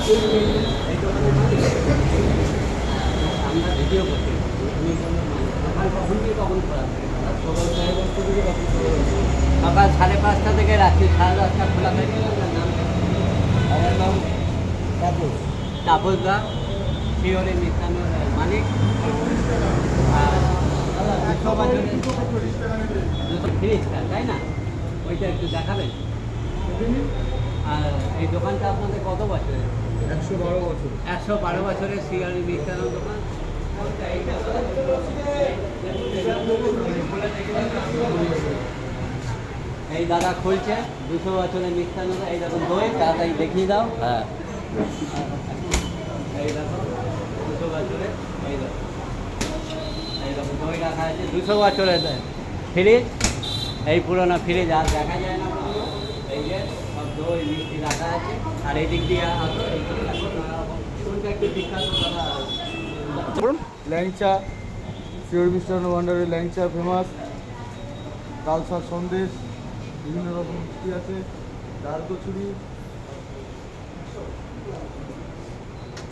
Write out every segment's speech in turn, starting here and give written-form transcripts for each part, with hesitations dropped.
এই দোকানের মালিক আমরা ভিডিও করছি সকাল কখন থেকে কখন খোলা থাকে সকাল 5:30 থেকে রাত্রি 10:30 খোলা থাকে। আপনার নাম আমার নাম তাপস তাপসদা শিওরের মিষ্টান্ন মালিক। আর 200 বছরের ফ্রিজটা তাই না, ওইটা একটু দেখাবেন। আর এই দোকানটা আপনাদের কত বছরের? 112 বছর। 112 বছরের শিওরের মিষ্টান্ন দোকান। এই দাদা খুলছে 200 বছরের মিষ্টান্ন। এই দেখুন দই, তাড়াতাড়ি দেখিয়ে দাও। হ্যাঁ এই দেখো 200 বছরের, এই দেখো এই দেখো দই রাখা আছে 200 বছরের ফ্রিজ। এই পুরোনো ফ্রিজ আর দেখা যায় না। এই যে সব দই মিষ্টি রাখা আছে। আর এই দিক দিয়ে আসো, এই দিকে দেখো নানা রকম কোনটা একটু বিখ্যাত দাদা ল্যাংচা, শিওর মিষ্টান্ন ভান্ডারের ল্যাংচা ফেমাস। তালসার সন্দেশ, বিভিন্ন রকম মিষ্টি আছে, ডাল কচুরি।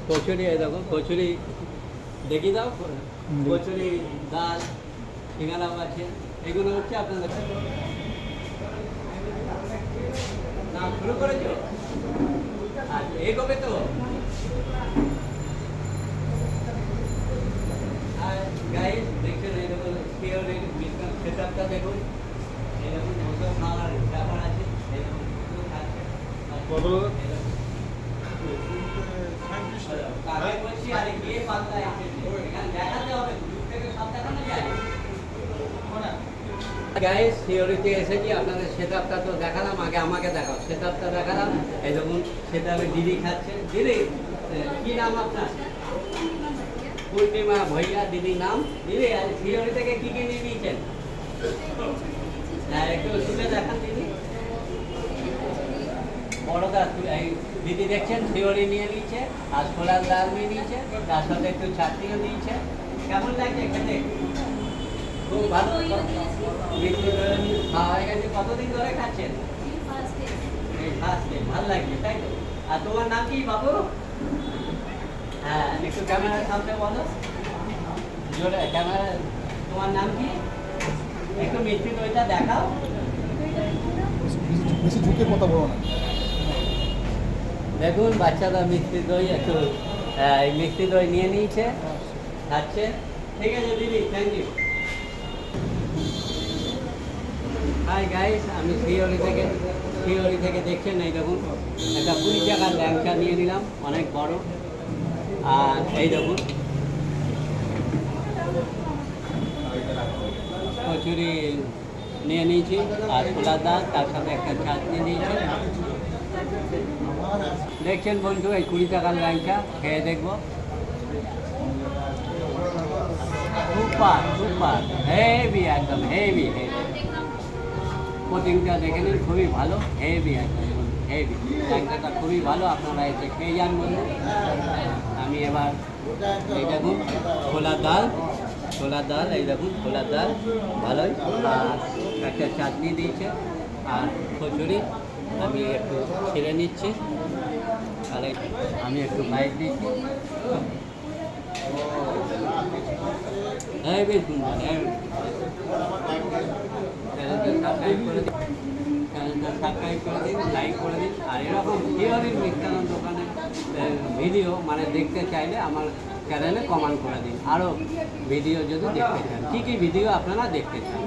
কচুরি, এই দেখো কচুরি দেখিয়ে দাও। কচুরি, ডাল, ঠিকানাও আছে। এগুলো হচ্ছে আপনাদের নাম শুরু করেছো। আর এই কবে তো আর গাইস দেখছেন এই দেখুন শিওরের বিজনেস সেটআপটা দেখুন। এই দেখুন ওসব খাওয়ার ব্যাপার আছে। এই দেখুন খাচ্ছে কত কাকে বলছি আরে কে পাতলা এখানে দেখাতে হবে, দূর থেকে সব দেখানো যায়। গাইস থিওরিতে এসেছি, আপনাদের সেটআপটা তো দেখালাম। আগে আমাকে দেখাও, সেটআপটা দেখালাম। এই দেখুন সেটআপে দিদি খাচ্ছে। দিদি কি নাম আপনার? পূর্ণিমা ভৈয়া দিদি নাম। দিদি আজ থিওরি থেকে কি কি নিয়ে নিয়েছেন? হ্যাঁ একটু শুনে দেখান দিদি। বড়দা এই দিদি দেখছেন থিওরি নিয়ে নিয়েছে, আর ছোলার ডাল নিয়ে নিয়েছে, তার সাথে একটু চাটনিও নিয়েছে। কেমন লাগছে খেতে? খুব ভালো। মিষ্টি খাওয়া হয়ে গেছে। কতদিন ধরে খাচ্ছেন? এই ফার্স্ট ডে। ভালো লাগছে তাই তো? আর তোমার নাম কি বাবু? হ্যাঁ একটু ক্যামেরার সামনে বলো জোরে। ক্যামেরা, তোমার নাম কি? একটু মিষ্টি দইটা দেখাও। বেশি ঝুঁকে কথা বলো না। দেখুন বাচ্চারা মিষ্টি দই একটু এই মিষ্টি দই নিয়ে নিয়েছে, খাচ্ছে। ঠিক আছে দিদি, থ্যাংক ইউ। হাই গাইস, আমি শিওরি থেকে দেখছেন। এই দেখুন একটা 20 টাকার ল্যাংচা নিয়ে নিলাম, অনেক বড়। আর এই দেখুন কচুরি নিয়ে নিয়েছি, আর ছোলার ডাল, তার সাথে একটা চাটনি নিয়েছি। দেখছেন বন্ধু এই 20 টাকার ল্যাংচা খেয়ে দেখবো। সুপার সুপার হেভি, একদম হেভি হেভি। কোটিংটা দেখে নিন, খুবই ভালো, হেভি একদম হেভি। ল্যাংচাটা খুবই ভালো, আপনারা এসে খেয়ে যান বন্ধু। আমি এবার এই দেখুন ছোলার ডাল, এই দেখুন ছোলার ডাল ভালোই। আর একটা চাটনি দিয়েছে আর কচুরি। আমি একটু ছেড়ে নিচ্ছি, তাহলে আমি একটু বাইক দিচ্ছি। হ্যাঁ বেশ সুন্দর। সাবস্ক্রাইব করে দিন, চ্যানেলটা সাবস্ক্রাইব করে দিন, লাইক করে দিন। আর এরকম শিওরের মিষ্টান্ন দোকানের ভিডিও মানে দেখতে চাইলে আমার চ্যানেলে কমেন্ট করে দিন। আরও ভিডিও যদি দেখতে চান, কী কী ভিডিও আপনারা দেখতে চান।